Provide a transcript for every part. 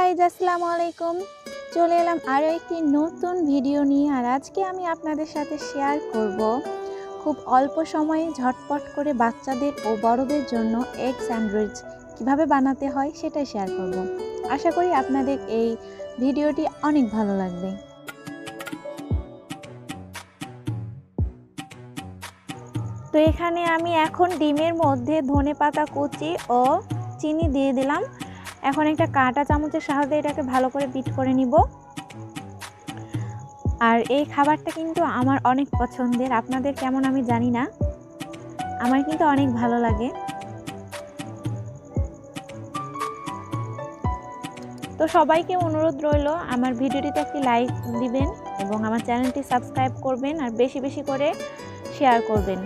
Guys আসসালামু আলাইকুম। চলে এলাম আরও একটি নতুন ভিডিও নিয়ে। আর আজকে আমি আপনাদের সাথে শেয়ার করব খুব অল্প সময়ে ঝটপট করে বাচ্চাদের ও বড়দের জন্য এগ স্যান্ডউইচ কিভাবে বানাতে হয় সেটাই শেয়ার করব। আশা করি আপনাদের এই ভিডিওটি অনেক ভালো লাগবে। তো এখানে আমি এখন ডিমের মধ্যে ধনেপাতা কুচি ও চিনি দিয়ে দিলাম। এখন একটা কাঁটা চামচের সাহায্যে এটাকে ভালো করে বিট করে নিব। আর এই খাবারটা কিন্তু আমার অনেক পছন্দের, আপনাদের কেমন আমি জানি না, আমার কিন্তু অনেক ভালো লাগে। তো সবাইকে অনুরোধ রইল আমার ভিডিওটিতে একটি লাইক দিবেন এবং আমার চ্যানেলটি সাবস্ক্রাইব করবেন আর বেশি বেশি করে শেয়ার করবেন।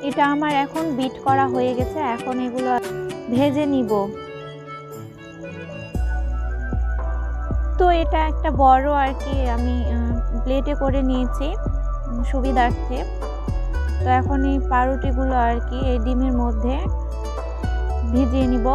এটা আমার এখন বিট করা হয়ে গেছে, এখন এগুলো ভেজে নিব। তো এটা একটা বড় আর কি আমি প্লেটে করে নিয়েছি সুবিধার্থে। তো এখন এই পাউরুটিগুলো আর কি এই ডিমের মধ্যে ভিজিয়ে নিব।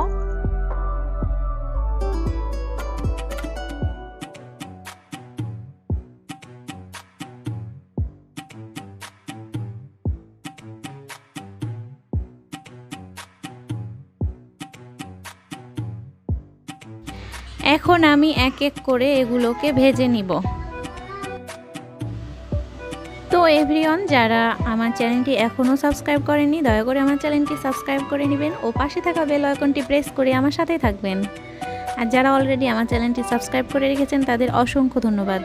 এখন আমি এক এক করে এগুলোকে ভেজে নিব। তো এভরিওয়ান, যারা আমার চ্যানেলটি এখনও সাবস্ক্রাইব করেননি দয়া করে আমার চ্যানেলটি সাবস্ক্রাইব করে নেবেন ও পাশে থাকা বেল আইকনটি প্রেস করে আমার সাথেই থাকবেন। আর যারা অলরেডি আমার চ্যানেলটি সাবস্ক্রাইব করে রেখেছেন তাদের অসংখ্য ধন্যবাদ।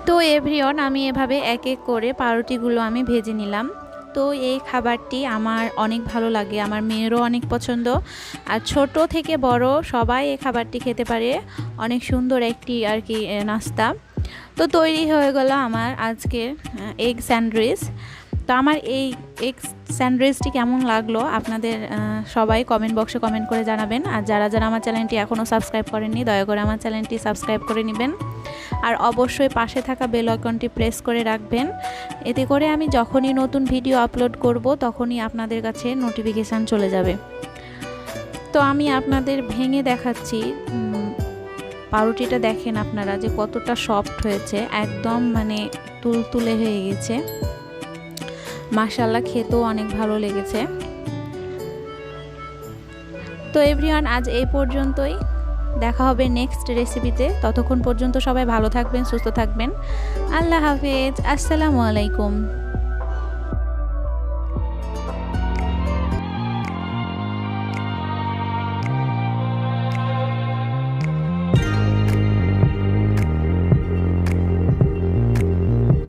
তো এভরিওয়ান, আমি এভাবে এক এক করে পাউরুটিগুলো আমি ভেজে নিলাম। তো এই খাবারটি আমার অনেক ভালো লাগে, আমার মেয়েরও অনেক পছন্দ। আর ছোট থেকে বড় সবাই এই খাবারটি খেতে পারে, অনেক সুন্দর একটি আর কি নাস্তা। তো তৈরি হয়ে গেল আমার আজকের এগ স্যান্ডউইচ। তো আমার এই এগ স্যান্ডউইচটি কেমন লাগলো আপনাদের সবাই কমেন্ট বক্সে কমেন্ট করে জানাবেন। আর যারা যারা আমার চ্যানেলটি এখনও সাবস্ক্রাইব করেননি দয়া করে আমার চ্যানেলটি সাবস্ক্রাইব করে নেবেন। আর অবশ্যই পাশে থাকা বেল আইকনটি প্রেস করে রাখবেন, এতে করে আমি যখনই নতুন ভিডিও আপলোড করব তখনই আপনাদের কাছে নোটিফিকেশান চলে যাবে। তো আমি আপনাদের ভেঙে দেখাচ্ছি পাউরুটিটা, দেখেন আপনারা যে কতটা সফট হয়েছে, একদম মানে তুলতুলে হয়ে গেছে। মাশাআল্লাহ, খেতেও অনেক ভালো লেগেছে। তো এভরিওয়ান, আজ এই পর্যন্তই, দেখা হবে নেক্সট রেসিপিতে। ততক্ষণ পর্যন্ত সবাই ভালো থাকবেন, সুস্থ থাকবেন। আল্লাহ হাফেজ, আসসালামু আলাইকুম।